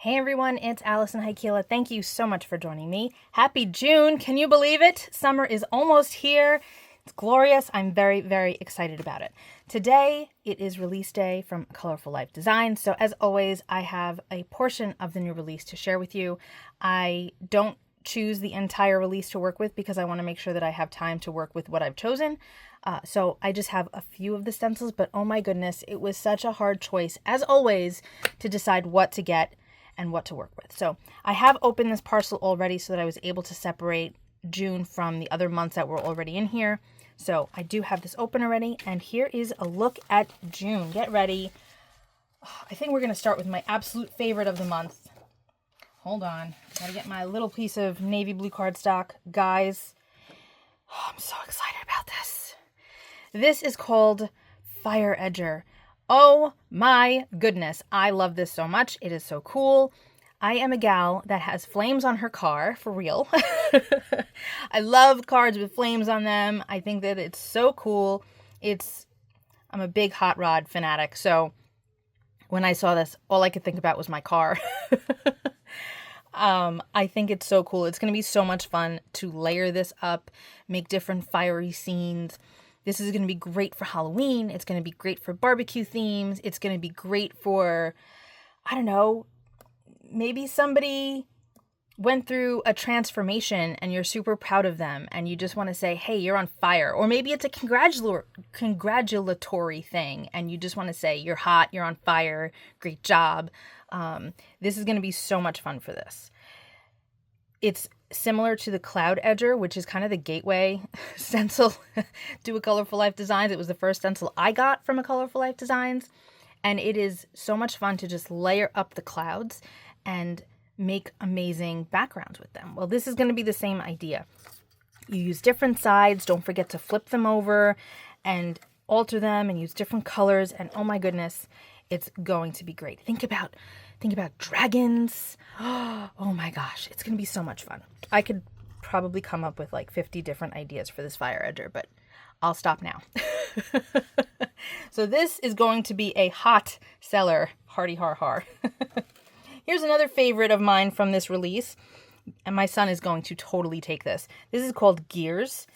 Hey everyone, it's Alison Heikkila. Thank you so much for joining me. Happy June! Can you believe it? Summer is almost here. It's glorious. I'm very, very excited about it. Today, it is release day from Colorful Life Design. So as always, I have a portion of the new release to share with you. I don't choose the entire release to work with because I want to make sure that I have time to work with what I've chosen. So I just have a few of the stencils, but oh my goodness, it was such a hard choice, as always, to decide what to get and what to work with. So I have opened this parcel already so that I was able to separate June from the other months that were already in here. So I do have this open already, and here is a look at June. Get ready. I think we're going to start with my absolute favorite of the month. Hold on. Gotta get my little piece of navy blue cardstock. Guys, I'm so excited about this. This is called Fire Edger. Oh my goodness, I love this so much. It is so cool. I am a gal that has flames on her car, for real. I love cards with flames on them. I think that it's so cool. I'm a big hot rod fanatic, so when I saw this, all I could think about was my car. I think it's so cool. It's going to be so much fun to layer this up, make different fiery scenes. This is going to be great for Halloween. It's going to be great for barbecue themes. It's going to be great for, I don't know, maybe somebody went through a transformation and you're super proud of them and you just want to say, hey, you're on fire. Or maybe it's a congratulatory thing and you just want to say, you're hot, you're on fire, great job. This is going to be so much fun for this. It's similar to the Cloud Edger, which is kind of the gateway stencil to a Colorful Life Designs. It was the first stencil I got from a Colorful Life Designs. And it is so much fun to just layer up the clouds and make amazing backgrounds with them. Well, this is going to be the same idea. You use different sides. Don't forget to flip them over and alter them and use different colors. And oh my goodness, it's going to be great. Think about dragons. Oh my gosh, it's going to be so much fun. I could probably come up with like 50 different ideas for this Fire Edger, but I'll stop now. So this is going to be a hot seller. Hardy har har. Here's another favorite of mine from this release, and my son is going to totally take this. This is called Gears.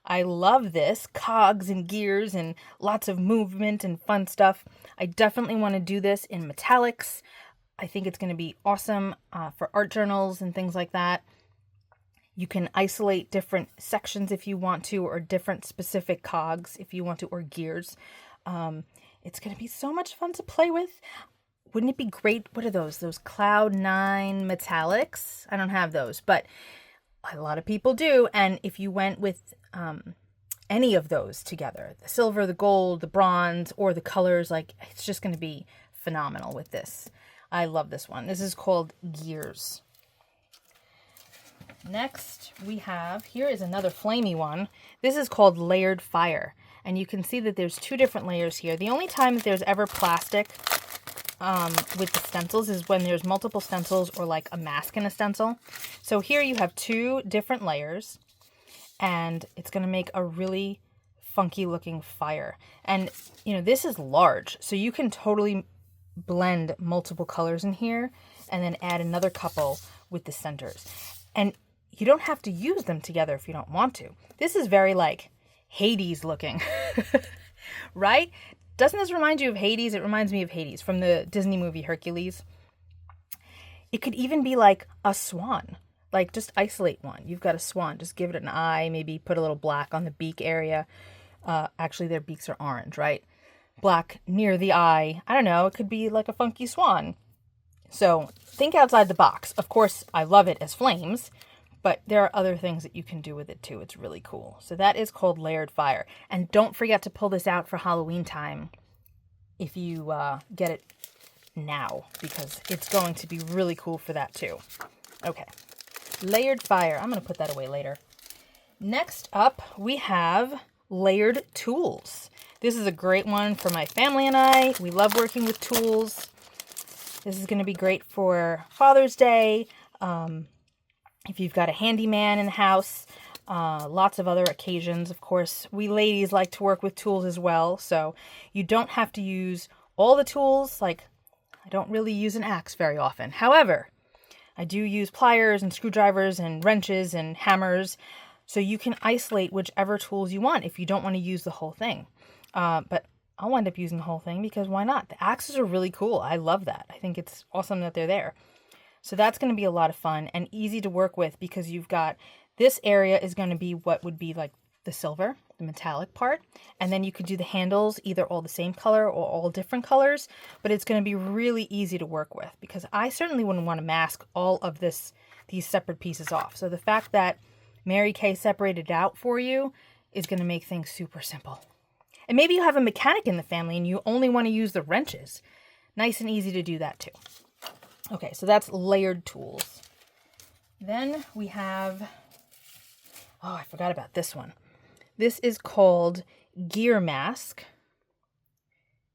I love this. Cogs and gears and lots of movement and fun stuff. I definitely want to do this in metallics. I think it's going to be awesome for art journals and things like that. You can isolate different sections if you want to, or different specific cogs if you want to, or gears. It's going to be so much fun to play with. Wouldn't it be great? What are those? Those Cloud 9 metallics? I don't have those, but a lot of people do. And if you went with any of those together, the silver, the gold, the bronze, or the colors, like it's just going to be phenomenal with this. I love this one. This is called Gears. Next we have, here is another flamey one. This is called Layered Fire. And you can see that there's two different layers here. The only time that there's ever plastic with the stencils is when there's multiple stencils or like a mask in a stencil. So here you have two different layers and it's going to make a really funky looking fire. And you know, this is large, so you can totally blend multiple colors in here and then add another couple with the centers. And you don't have to use them together if you don't want to. This is very like Hades looking, right? Doesn't this remind you of Hades? It reminds me of Hades from the Disney movie Hercules. It could even be like a swan, like just isolate one. You've got a swan, just give it an eye, maybe put a little black on the beak area. Actually, their beaks are orange, right? Black near the eye. I don't know, it could be like a funky swan. So think outside the box. Of course, I love it as flames, but there are other things that you can do with it too. It's really cool. So that is called Layered Fire. And don't forget to pull this out for Halloween time if you get it now, because it's going to be really cool for that too. Okay, Layered Fire. I'm going to put that away later. Next up, we have Layered Tools. This is a great one for my family and I. We love working with tools. This is going to be great for Father's Day. If you've got a handyman in the house, lots of other occasions. Of course, we ladies like to work with tools as well. So you don't have to use all the tools. Like I don't really use an axe very often. However, I do use pliers and screwdrivers and wrenches and hammers, so you can isolate whichever tools you want if you don't want to use the whole thing. But I'll end up using the whole thing because why not? The axes are really cool. I love that. I think it's awesome that they're there. So that's going to be a lot of fun and easy to work with because you've got this area is going to be what would be like the silver, the metallic part. And then you could do the handles either all the same color or all different colors. But it's going to be really easy to work with because I certainly wouldn't want to mask all of these separate pieces off. So the fact that Mary Kay separated it out for you is going to make things super simple. And maybe you have a mechanic in the family and you only want to use the wrenches. Nice and easy to do that too. Okay, so that's layered tools. Then we have, oh, I forgot about this one. This is called Gear Mask.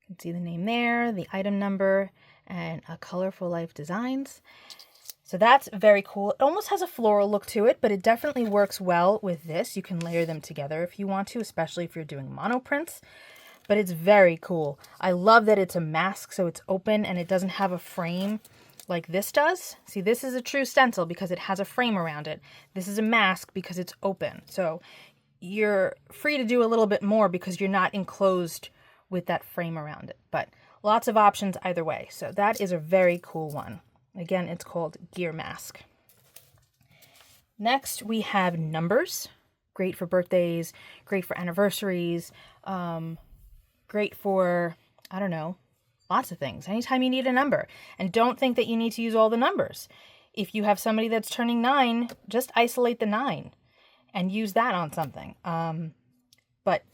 You can see the name there, the item number, and a Colorful Life Designs. So that's very cool. It almost has a floral look to it, but it definitely works well with this. You can layer them together if you want to, especially if you're doing mono prints. But it's very cool. I love that it's a mask, so it's open and it doesn't have a frame like this does. See, this is a true stencil because it has a frame around it. This is a mask because it's open. So you're free to do a little bit more because you're not enclosed with that frame around it. But lots of options either way. So that is a very cool one. Again, it's called Gear Mask. Next, we have numbers. Great for birthdays, great for anniversaries, great for, I don't know, lots of things. Anytime you need a number. And don't think that you need to use all the numbers. If you have somebody that's turning 9, just isolate the 9 and use that on something. But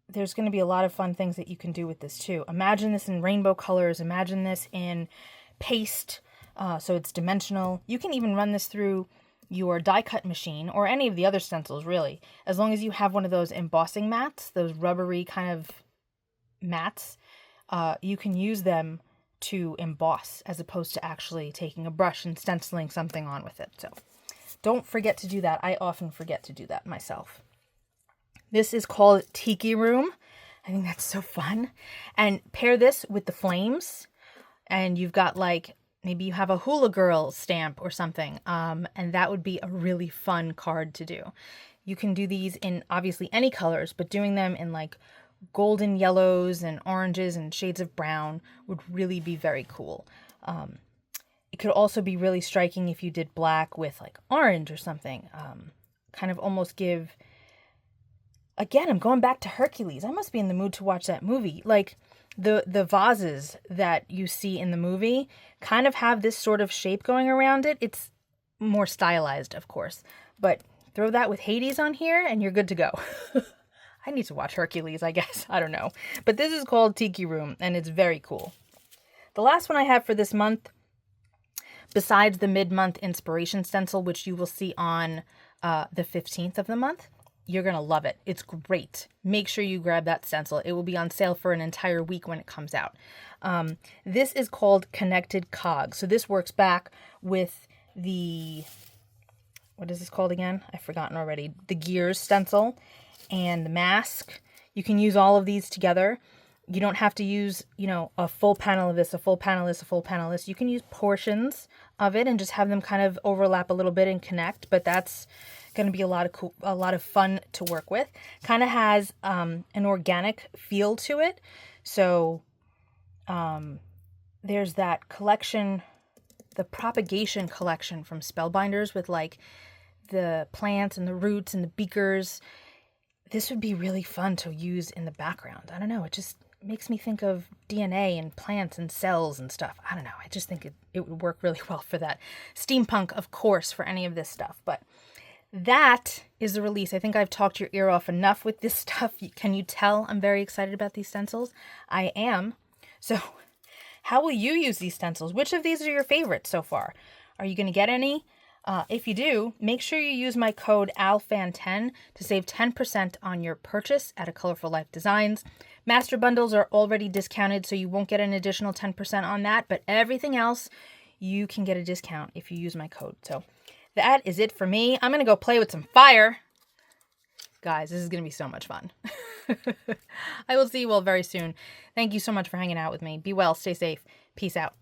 there's going to be a lot of fun things that you can do with this too. Imagine this in rainbow colors. Imagine this in paste, so it's dimensional. You can even run this through your die cut machine or any of the other stencils really, as long as you have one of those embossing mats, those rubbery kind of mats. You can use them to emboss as opposed to actually taking a brush and stenciling something on with it. So don't forget to do that. I often forget to do that myself. This is called Tiki Room. I think that's so fun. And pair this with the flames. And you've got like, maybe you have a hula girl stamp or something. And that would be a really fun card to do. You can do these in obviously any colors, but doing them in like golden yellows and oranges and shades of brown would really be very cool. It could also be really striking if you did black with like orange or something. Kind of almost give, again, I'm going back to Hercules. I must be in the mood to watch that movie. Like the vases that you see in the movie kind of have this sort of shape going around it. It's more stylized, of course, but throw that with Hades on here and you're good to go. I need to watch Hercules, I guess. I don't know. But this is called Tiki Room, and it's very cool. The last one I have for this month, besides the mid-month inspiration stencil, which you will see on the 15th of the month, you're going to love it. It's great. Make sure you grab that stencil. It will be on sale for an entire week when it comes out. This is called Connected Cogs. So this works back with the, what is this called again? I've forgotten already. The gears stencil and the mask. You can use all of these together. You don't have to use, a full panel of this, a full panel of this, a full panel of this. You can use portions of it and just have them kind of overlap a little bit and connect, but that's going to be a lot of fun to work with. Kind of has an organic feel to it. So there's that collection, the propagation collection from Spellbinders with like the plants and the roots and the beakers. This would be really fun to use in the background. I don't know. It just makes me think of DNA and plants and cells and stuff. I don't know. I just think it would work really well for that. Steampunk, of course, for any of this stuff. But that is the release. I think I've talked your ear off enough with this stuff. Can you tell I'm very excited about these stencils? I am. So how will you use these stencils? Which of these are your favorites so far? Are you going to get any? If you do, make sure you use my code ALFAN10 to save 10% on your purchase at A Colorful Life Designs. Master bundles are already discounted, so you won't get an additional 10% on that, but everything else, you can get a discount if you use my code. So that is it for me. I'm going to go play with some fire. Guys, this is going to be so much fun. I will see you all very soon. Thank you so much for hanging out with me. Be well, stay safe. Peace out.